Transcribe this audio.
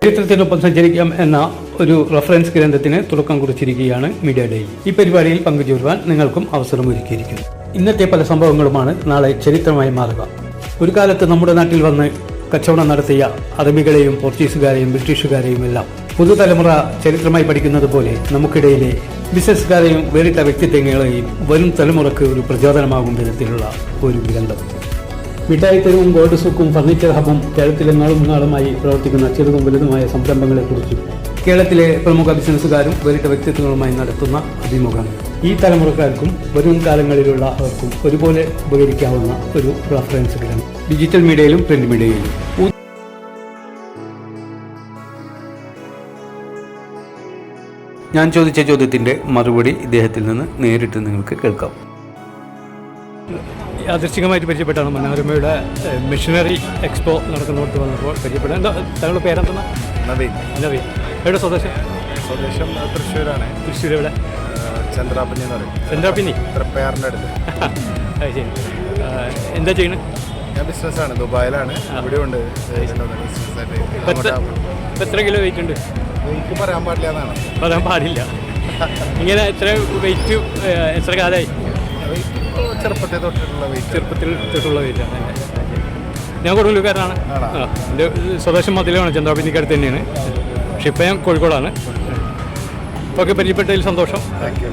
ചരിത്രത്തിനൊപ്പം സഞ്ചരിക്കാം എന്ന ഒരു റഫറൻസ് ഗ്രന്ഥത്തിന് തുടക്കം കുറിച്ചിരിക്കുകയാണ് മീഡിയ ഡെയിലി. ഈ പരിപാടിയിൽ പങ്കുചേരുവാൻ നിങ്ങൾക്കും അവസരമൊരുക്കിയിരിക്കുന്നു. ഇന്നത്തെ പല സംഭവങ്ങളുമാണ് നാളെ ചരിത്രമായി മാറുക. ഒരു കാലത്ത് നമ്മുടെ നാട്ടിൽ വന്ന് കച്ചവടം നടത്തിയ അറബികളെയും പോർച്ചുഗീസുകാരെയും ബ്രിട്ടീഷുകാരെയും എല്ലാം പുതുതലമുറ ചരിത്രമായി പഠിക്കുന്നത് പോലെ നമുക്കിടയിലെ ബിസിനസ്സുകാരെയും വേറിട്ട വ്യക്തിത്വങ്ങളെയും വരും തലമുറക്ക് ഒരു പ്രചോദനമാകും വിധത്തിലുള്ള ഒരു ഗ്രന്ഥം. മിഠായിത്തെരുവും ഗോൾഡ് സൂക്കും ഫർണിച്ചർ ഹബും കേരളത്തിലെ നാളുമായി പ്രവർത്തിക്കുന്ന ചെറുതും വലുതുമായ സംരംഭങ്ങളെക്കുറിച്ചും കേരളത്തിലെ പ്രമുഖ ബിസിനസ്സുകാരും വേറിട്ട വ്യക്തിത്വങ്ങളുമായി നടത്തുന്ന അഭിമുഖങ്ങൾ ഈ തലമുറക്കാർക്കും വരും കാലങ്ങളിലുള്ള അവർക്കും ഒരുപോലെ ഉപകരിക്കാവുന്ന ഒരു റഫറൻസ് ഗ്രന്ഥം ഡിജിറ്റൽ മീഡിയയിലും പ്രിന്റ് മീഡിയയിലും. ഞാൻ ചോദിച്ച ചോദ്യത്തിൻ്റെ മറുപടി ഇദ്ദേഹത്തിൽ നിന്ന് നേരിട്ട് നിങ്ങൾക്ക് കേൾക്കാം. യാദൃശ്ചികമായിട്ട് പരിചയപ്പെട്ടാണ് മനോരമയുടെ മിഷനറി എക്സ്പോ നടക്കുന്നിടത്ത് വന്നപ്പോൾ പരിചയപ്പെട്ടത്. എന്താ താങ്കളുടെ പേരെന്താ? നവീൻ. നവീൻ. എവിടെ സ്വദേശം? സ്വദേശം തൃശ്ശൂരാണ്. തൃശ്ശൂർ എവിടെ? ചന്ദ്രാപിന്നി എന്ന് പറയും. ചന്ദ്രാപിന്നി തൃപ്പയാറിൻ്റെ അടുത്ത്. ശരി. എന്താ ചെയ്യുന്നത്? ഞാൻ ബിസിനസ്സാണ്, ദുബായിലാണ്. ഇവിടെ ഉണ്ട് എത്ര കിലോ വെയിറ്റ് ഉണ്ട്? എനിക്ക് പറയാൻ പാടില്ല എന്നാണ്. പറയാൻ പാടില്ല. ഇങ്ങനെ എത്ര വെയിറ്റ് എത്ര കാലമായി? ചെറുപ്പത്തിൽ തൊട്ടിട്ടുള്ള വെയിറ്റ്. ചെറുപ്പത്തിൽ തൊട്ടുള്ള വെയിറ്റാണ്. ഞാൻ കൊടുങ്ങല്ലൂർക്കാരനാണ്. എൻ്റെ സ്വദേശം മതിലാണ്, ചന്ദ്രാപിന്നിക്കടുത്ത് തന്നെയാണ്. പക്ഷെ ഇപ്പം ഞാൻ കോഴിക്കോടാണ്. ഓക്കെ, പരിചയപ്പെട്ടതിൽ സന്തോഷം. Thank you.